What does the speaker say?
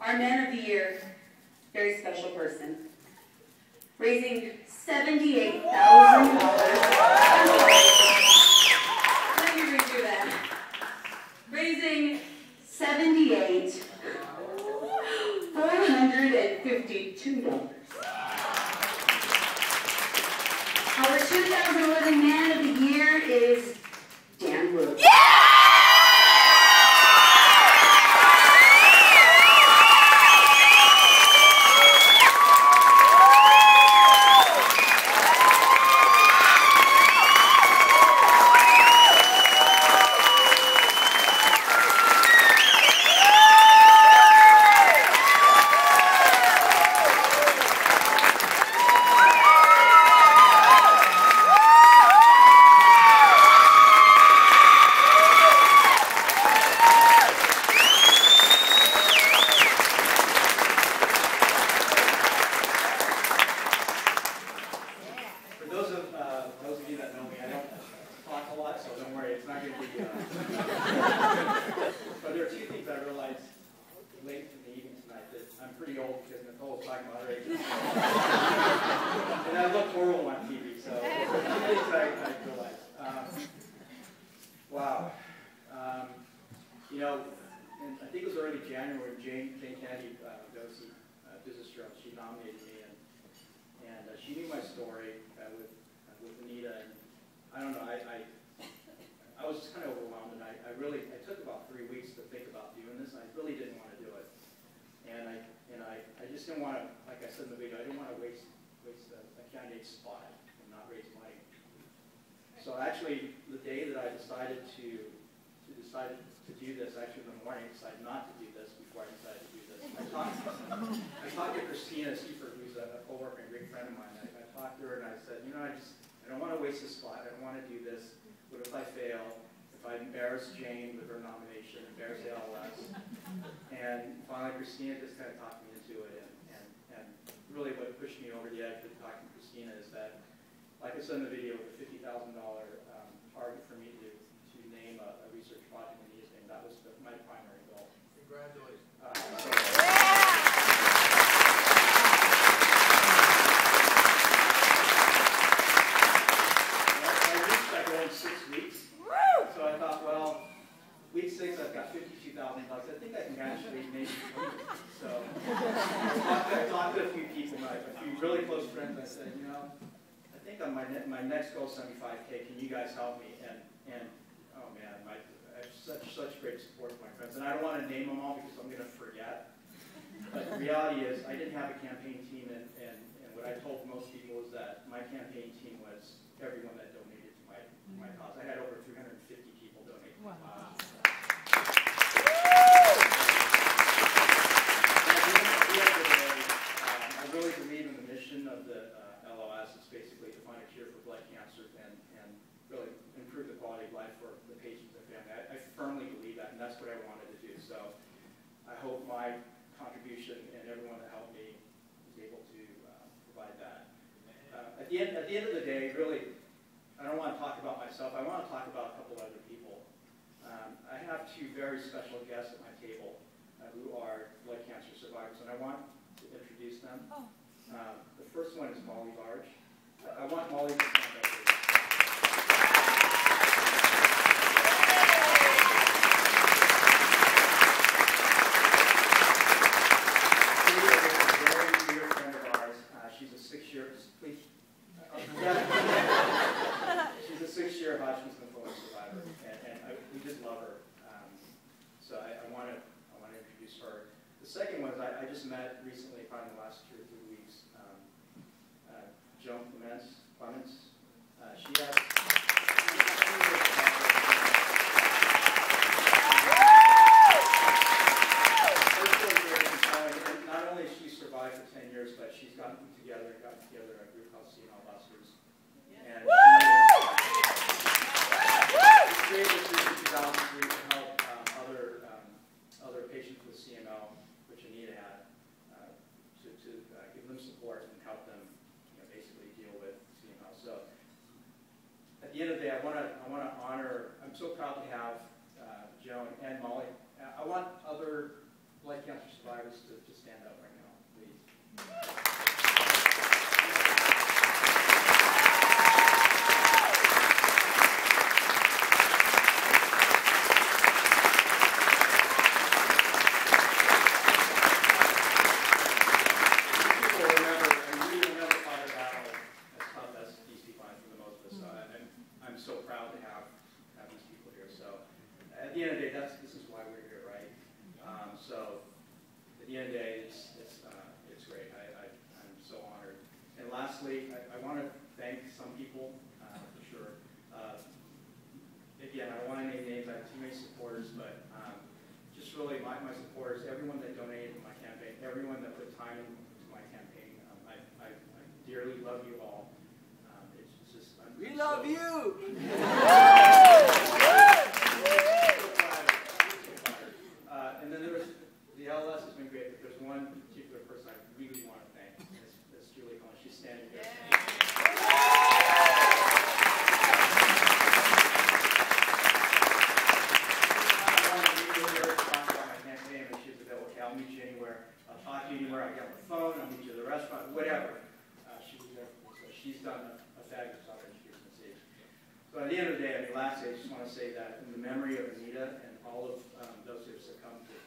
our Man of the Year, very special person, raising $78,000. Let me redo that. Raising $78,452. Our 2011 Man of the Year is Dan Wood. Yeah! So actually, the day that I decided to do this, actually in the morning, I decided not to do this before I decided to do this. I talked to Christina Seifert, who's a co-worker and great friend of mine. I talked to her and I said, you know, I don't want to waste this spot. I don't want to do this. What if I fail? If I embarrass Jane with her nomination, embarrass ALS? And finally, Christina just kind of talked me into it. And really what pushed me over the edge with talking to Christina is that, like I said in the video, the $50,000 target for me to name a research project in Nita's name, that was my primary goal. Congratulations. I reached that goal in 6 weeks. So I thought, well, week 6 I've got $52,000. I think I can actually maybe complete it. So I talked to a few people, a few really close friends. I said, you know, I think on my next goal is 75K. Can you guys help me? And oh man, I have such great support from my friends. And I don't want to name them all because I'm going to forget. But the reality is, I didn't have a campaign team, and what I told most people is that my campaign team was everyone that donated to my cause. I had over 350 people donate to my cause. I really believe in the mission of the LOS. It's basically to find a cure for blood cancer and really improve the quality of life for the patients and family. I firmly believe that, and that's what I wanted to do. So I hope my contribution and everyone that helped me is able to provide that. At the end of the day, really, I don't want to talk about myself. I want to talk about a couple other people. I have two very special guests at my table who are blood cancer survivors, and I want to introduce them. The first one is Molly Large. I want Molly to stand up here. She's a six-year Hodgkin's lymphoma survivor, and we just love her. So I want to introduce her. The second one is I just met recently, probably in the last 2 or 3 weeks. Joan Clements. She has. Not only has she survived for 10 years, but she's gotten together a group called CML Busters. And she created this group in 2003 to help other patients with CML, which Anita had, to give them support and help them, basically deal with CML. So at the end of the day, I want to honor. I'm so proud to have Joan and Molly. I want other blood cancer survivors to the end of the day, it's great. I'm so honored. And lastly, I want to thank some people, for sure. Again, I don't want to name names. I have too many supporters, but just really my supporters, everyone that donated to my campaign, everyone that put time into my campaign. I dearly love you all. It's just We love you. And then there was the LS has been great, but there's one particular person I really want to thank. That's Julie Collins. She's standing here. I'll meet you anywhere. I'll talk to you anywhere. I get on the phone. I'll meet you at the restaurant. Whatever. She was there for me. So she's done a fabulous job in Houston City. So at the end of the day, lastly, I just want to say that in the memory of Anita and all of those who have succumbed to